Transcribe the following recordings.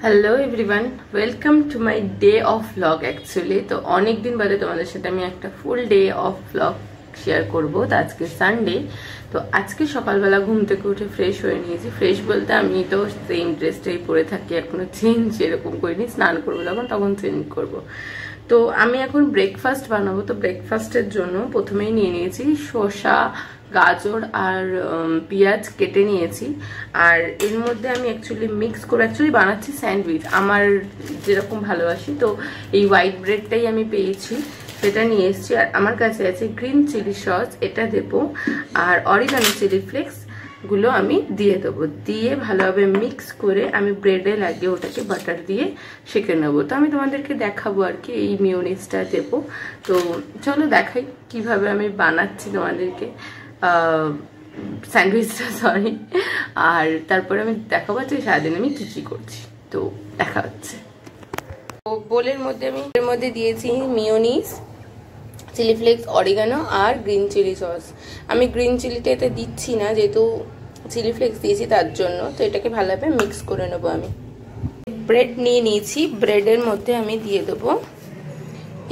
Hello everyone, welcome to my day of blog. Actually তো অনেক দিন বাদে তোমাদের সাথে আমি একটা ফুল ডে অফ ব্লগ শেয়ার করবো। তো আজকে সানডে, তো আজকে সকালবেলা ঘুম থেকে উঠে ফ্রেশ হয়ে নিয়েছি। ফ্রেশ বলতে আমি তো সেম ড্রেসটাই পরে থাকি, এখনো চেঞ্জ এরকম করিনি। স্নান করবো তখন চেঞ্জ করব। তো আমি এখন ব্রেকফাস্ট বানাবো। তো ব্রেকফাস্টের জন্য প্রথমেই নিয়ে নিয়েছি শসা, গাজর আর পেঁয়াজ কেটে নিয়েছি। আর এর মধ্যে আমি অ্যাকচুয়ালি মিক্স করে বানাচ্ছি স্যান্ডউইচ, আমার যেরকম ভালোবাসি। তো এই হোয়াইট ব্রেডটাই আমি পেয়েছি, সেটা নিয়ে এসেছি। আর আমার কাছে আছে গ্রিন চিলি সস, এটা দেবো। আর অরিগানো চিলি ফ্লেক্স গুলো আমি দিয়ে দেবো। দিয়ে ভালোভাবে মিক্স করে আমি ব্রেডে লাগিয়ে ওটাকে বাটার দিয়ে সেঁকে নেবো। তো আমি তোমাদেরকে দেখাবো আর কি এই মিওনিজটা দেবো। তো চলো দেখাই কিভাবে আমি বানাচ্ছি তোমাদেরকে স্যান্ডউইচটা, সরি। আর তারপরে আমি দেখাবো যে সারাদিন আমি কি কি করছি। তো দেখা হচ্ছে। তো বোলের মধ্যে আমি এর মধ্যে দিয়েছি মিওনিজ, চিলি ফ্লেক্স, অরিগানো আর গ্রিন চিলি সস। আমি গ্রিন চিলিটা এতে দিচ্ছি না, যেহেতু চিলি ফ্লেক্স দিয়েছি তার জন্য। তো এটাকে ভালোভাবে মিক্স করে নেবো। আমি ব্রেড নিয়ে নিয়েছি, ব্রেডের মধ্যে আমি দিয়ে দেবো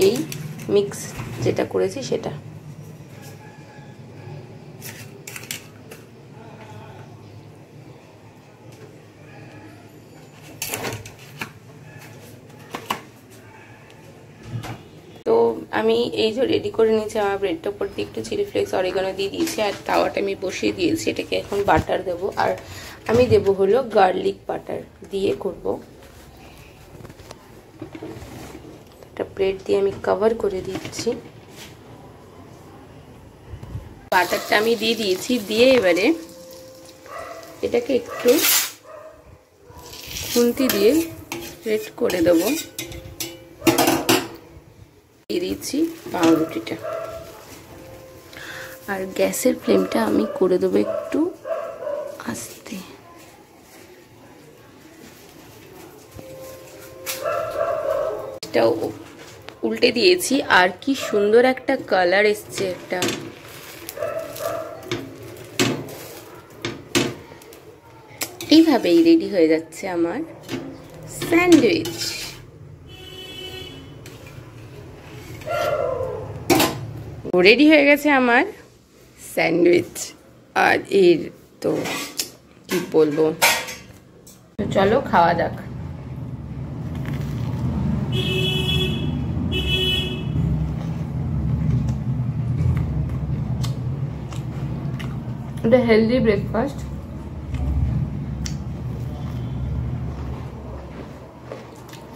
এই মিক্স যেটা করেছি সেটা। তো আমি এই যে রেডি করে নিয়েছি, আমার ব্রেডটার উপর দিয়ে একটু চিলি ফ্লেক্স অরিগানো দিয়ে দিয়েছি। আর তাওয়াটা আমি বসিয়ে দিয়েছি, এটাকে এখন বাটার দেবো। আর আমি দেবো হলো গার্লিক বাটার দিয়ে করব। একটা ব্রেড দিয়ে আমি কভার করে দিচ্ছি। বাটারটা আমি দিয়ে দিয়েছি, দিয়ে এবারে এটাকে একটু খুন্তি দিয়ে স্প্রেড করে দেবো। দিয়ে দিচ্ছি পাউরুটিটা। আর গ্যাসের ফ্লেমটা আমি করে দেবো একটু আস্তে। এটাও উল্টে দিয়েছি। আর কি সুন্দর একটা কালার এসছে একটা। এইভাবেই রেডি হয়ে যাচ্ছে আমার স্যান্ডউইচ। রেডি হয়ে গেছে আমার স্যান্ডউইচ। আর এর তো কি বলবো, চলো খাওয়া যাক। এটা হেলদি ব্রেকফাস্ট।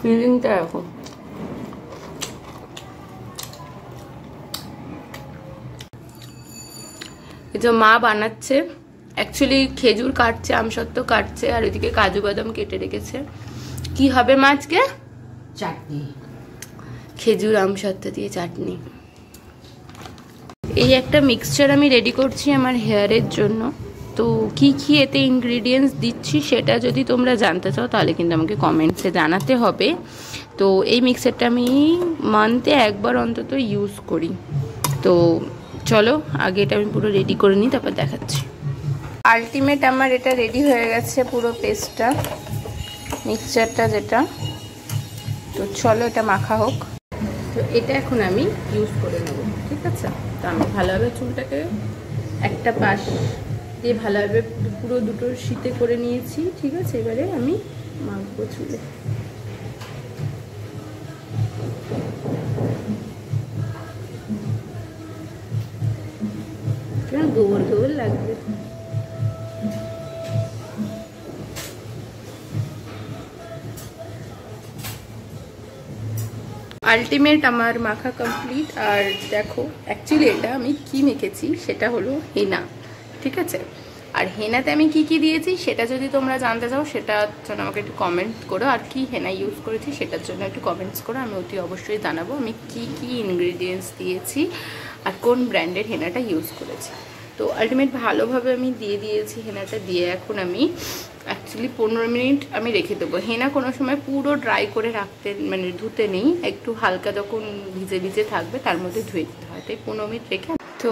ফিলিংটা এখন এটা মা বানাচ্ছে। অ্যাকচুয়ালি খেজুর কাটছে, আমসত্ত্ব কাটছে, আর ওইদিকে কাজু বাদাম কেটে রেখেছে। কি হবে মা আজকে? চাটনি, খেজুর আমসত্ত্ব দিয়ে চাটনি। এই একটা মিক্সচার আমি রেডি করছি আমার হেয়ারের জন্য। তো কি কি এতে ইনগ্রিডিয়েন্টস দিচ্ছি সেটা যদি তোমরা জানতে চাও তাহলে কিন্তু আমাকে কমেন্টসে জানাতে হবে। তো এই মিক্সচারটা আমি মান্থে একবার অন্তত ইউজ করি। তো চলো আগে এটা আমি পুরো রেডি করে নিই, তারপর দেখাচ্ছি। আলটিমেট আমার এটা রেডি হয়ে গেছে পুরো পেস্টটা, মিক্সচারটা যেটা। তো চলো এটা মাখা হোক। তো এটা এখন আমি ইউজ করে নেব, ঠিক আছে? তো আমি ভালোভাবে চুলটাকে একটা পাশ দিয়ে ভালোভাবে পুরো দুটো শীতে করে নিয়েছি, ঠিক আছে? এবারে আমি মাখবো চুলে। গোবর গোবর লাগবে। আলটিমেট আমার মাখা কমপ্লিট। আর দেখো অ্যাকচুয়ালি এটা আমি কি মেখেছি সেটা হলো হেনা, ঠিক আছে? আর হেনাতে আমি কি কি দিয়েছি সেটা যদি তোমরা জানতে চাও সেটার জন্য আমাকে একটু কমেন্ট করো। আর কি হেনা ইউজ করেছি সেটার জন্য একটু কমেন্টস করো, আমি অতি অবশ্যই জানাবো আমি কি কি ইনগ্রিডিয়েন্টস দিয়েছি আর কোন ব্র্যান্ডের হেনাটা ইউজ করেছি। তো আলটিমেট ভালোভাবে আমি দিয়ে দিয়েছি হেনাটা। দিয়ে এখন আমি অ্যাকচুয়ালি 15 মিনিট আমি রেখে দেবো। হেনা কোনো সময় পুরো ড্রাই করে রাখতে, মানে ধুতে নেই, একটু হালকা যখন ভিজে ভিজে থাকবে তার মধ্যে ধুয়ে দিতে হয়। তাই 15 মিনিট রেখে। তো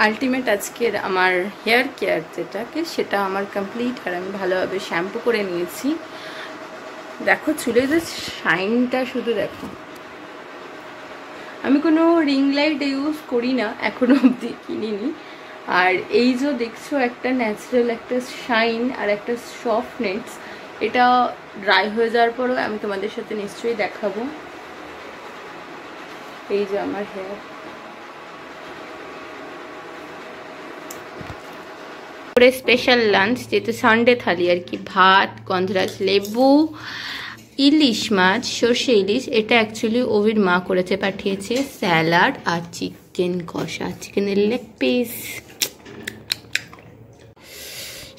আলটিমেট আজকের আমার হেয়ার কেয়ার যেটাকে সেটা আমার কমপ্লিট। আর আমি ভালোভাবে শ্যাম্পু করে নিয়েছি। দেখো চুলে যে শাইনটা শুধু দেখো। আমি কোনো রিং লাইট ইউজ করি না, এখনো অবধি কিনিনি। আর এই যে দেখছো একটা ন্যাচারাল একটা শাইন আর একটা সফটনেস, এটা ড্রাই হয়ে যাওয়ার পরও আমি তোমাদের সাথে নিশ্চয়ই দেখাবো। এই যে আমার হেয়ার পরে স্পেশাল লাঞ্চ, যেহেতু সানডে থালি আর কি, ভাত, গন্ধরাজ লেবু, ইলিশ মাছ, সর্ষে ইলিশ, এটা অ্যাকচুয়ালি ওভির মা করেছে, পাঠিয়েছে, স্যালাড আর চিকেন কষা, চিকেনের লেগ পিস।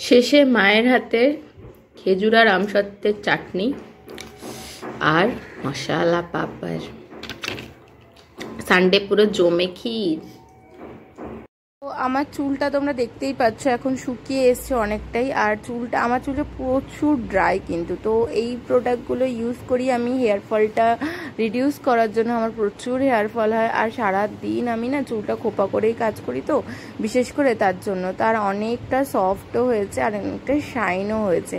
শেষে মায়ের হাতের খেজুর আর আমসত্ত্বের চাটনি আর মশালা পাপড়। সানডে পুরো জমে ক্ষীর। আমার চুলটা তোমরা দেখতেই পাচ্ছ এখন শুকিয়ে এসছে অনেকটাই, আর চুলটা আমার চুলে প্রচুর ড্রাই কিন্তু। তো এই প্রোডাক্টগুলো ইউজ করি আমি হেয়ার ফলটা রিডিউস করার জন্য। আমার প্রচুর হেয়ার ফল হয়, আর সারা দিন আমি না চুলটা খোপা করেই কাজ করি, তো বিশেষ করে তার জন্য তার অনেকটা সফটও হয়েছে আর অনেকটা শাইনও হয়েছে।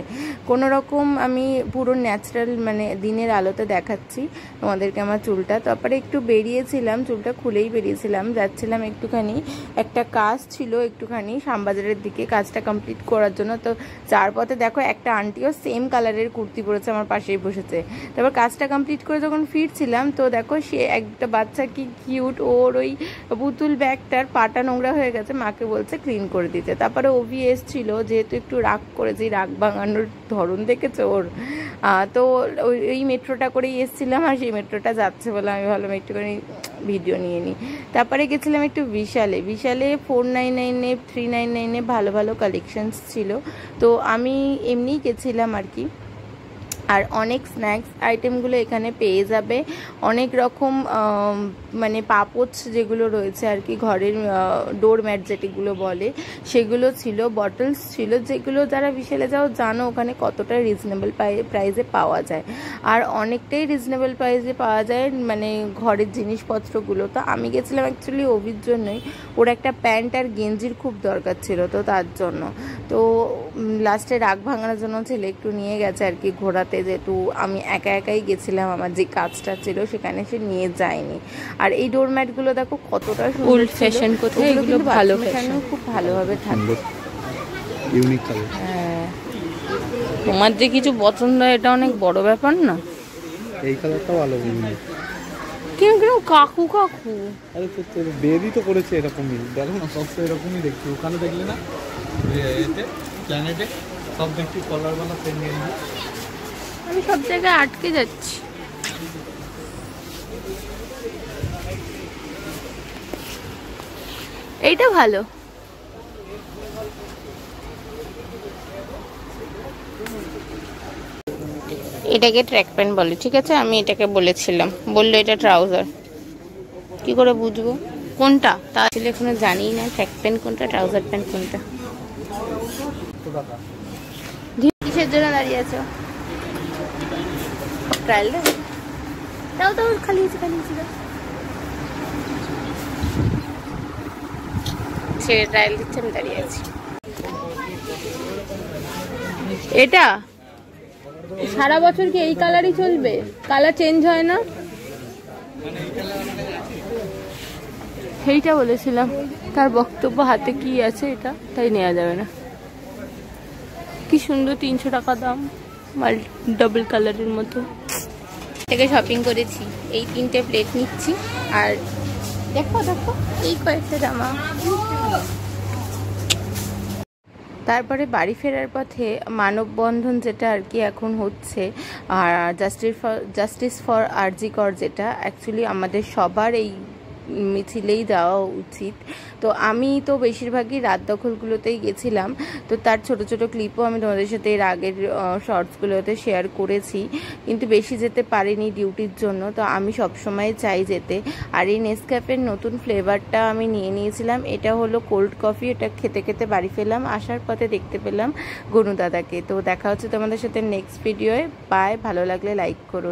কোনো রকম আমি পুরো ন্যাচারাল মানে দিনের আলোতে দেখাচ্ছি তোমাদেরকে আমার চুলটা। তারপরে একটু বেরিয়েছিলাম, চুলটা খুলেই বেরিয়েছিলাম, যাচ্ছিলাম একটুখানি, একটা কাজ ছিল একটুখানি শ্যামবাজারের দিকে, কাজটা কমপ্লিট করার জন্য। তো যার পথে দেখো একটা আন্টিও সেম কালারের কুর্তি পরেছে, আমার পাশেই বসেছে। তারপর কাজটা কমপ্লিট করে যখন ফিরছিলাম, তো দেখো সে একটা বাচ্চা কি কিউট, ওর ওই পুতুল ব্যাগটার পাটা নোংরা হয়ে গেছে, মাকে বলছে ক্লিন করে দিতে। তারপরে ওভি এসছিল, যেহেতু একটু রাগ করেছে, রাগ ভাঙানোর ধরন দেখেছে ওর। তো ওই মেট্রোটা করেই এসেছিলাম, আর সেই মেট্রোটা যাচ্ছে বলে আমি ভাবলাম একটুখানি ভিডিও নিয়ে নিই। তারপরে গেছিলাম একটু বিশালে। 499-এ 399-এ ভালো ভালো কালেকশনস ছিল, তো আমি এমনিই গেছিলাম আর কি। আর অনেক স্ন্যাক্স আইটেমগুলো এখানে পেয়ে যাবে, অনেক রকম মানে পাপোচ যেগুলো রয়েছে আর কি, ঘরের ডোরম্যাট যেগুলো বলে সেগুলো ছিল, বটলস ছিল, যেগুলো যারা বিশালে যাও জানো ওখানে কতটা রিজনেবল প্রাইসে পাওয়া যায়। আর অনেকটাই রিজনেবল প্রাইসে পাওয়া যায় মানে ঘরের জিনিসপত্রগুলো। তো আমি গেছিলাম অ্যাকচুয়ালি ওভির জন্যই, ওর একটা প্যান্ট আর গেঞ্জির খুব দরকার ছিল, তো তার জন্য। তো লাস্টে রাগ ভাঙানোর জন্য ছেলে একটু নিয়ে গেছে আর কি ঘোরাতে, যেহেতু আমি একা একাই গেছিলাম, আমার যে কাজটা ছিল সেখানে সে নিয়ে যায়নি। আর এই ডোরম্যাটগুলো দেখো কতটা ওল্ড ফ্যাশন, কোথায় এগুলো ভালো ফ্যাশন, খুব ভালোভাবে থাকবে, ইউনিক কালার। হ্যাঁ, তোমার যে কিছু পছন্দ হয় এটা অনেক বড় ব্যাপার না। এই কালারটা ভালো বলবি, কিন্তু কাকু কাকু আরে তো বেরি তো করেছে এরকমই, দেখো না সব তো এরকমই দেখছি। ওখানে দেখলে না এতে প্ল্যানেটে সব দেখছি কলারওয়ালা পেন নিয়ে। আমি সব জায়গায় আটকে যাচ্ছি। এইটা ভালো, এটাকে ট্র্যাক প্যান্ট বলে, ঠিক আছে? আমি এটাকে বলেছিলাম, বললো এটা ট্রাউজার। কি করে বুঝবো কোনটা? তা আসলে এখনো জানি না ট্র্যাক প্যান্ট কোনটা, ট্রাউজার প্যান্ট কোনটা। কিসের জন্য দাঁড়িয়ে আছো? ট্রায়াল দাও দাও, খালি সে ট্রায়াল দিচ্ছে, আমি দাঁড়িয়ে আছি। এটা সারা বছর কি এই কালারই চলবে? কালার চেঞ্জ হয় না? সেইটা বলেছিলাম, তার বক্তব্য হাতে কি আছে এটা, তাই নেওয়া যাবে না। কি সুন্দর 300 টাকা দাম, ডাবল কালারের মতো। থেকে শপিং করেছি, এই 3টে প্লেট নিচ্ছি। আর দেখো দেখো এই কয়েকটা জামা। তারপরে বাড়ি ফেরার পথে মানববন্ধন যেটা আর কি এখন হচ্ছে, আর জাস্টিস ফর আরজি কর, যেটা অ্যাকচুয়ালি আমাদের সবার এই মিছিলেই যাওয়া উচিত। তো আমি তো বেশিরভাগই রাত দখলগুলোতেই গেছিলাম, তো তার ছোট ছোট ক্লিপও আমি তোমাদের সাথে এর আগের শর্টসগুলোতে শেয়ার করেছি, কিন্তু বেশি যেতে পারিনি ডিউটির জন্য। তো আমি সবসময় চাই যেতে। আর এই নেসক্যাফের নতুন ফ্লেভারটা আমি নিয়ে নিয়েছিলাম, এটা হলো কোল্ড কফি। এটা খেতে খেতে বাড়ি ফেলাম, আসার পথে দেখতে পেলাম গনু দাদাকে। তো দেখা হচ্ছে তোমাদের সাথে নেক্সট ভিডিওয়ে। বাই, ভালো লাগলে লাইক করো।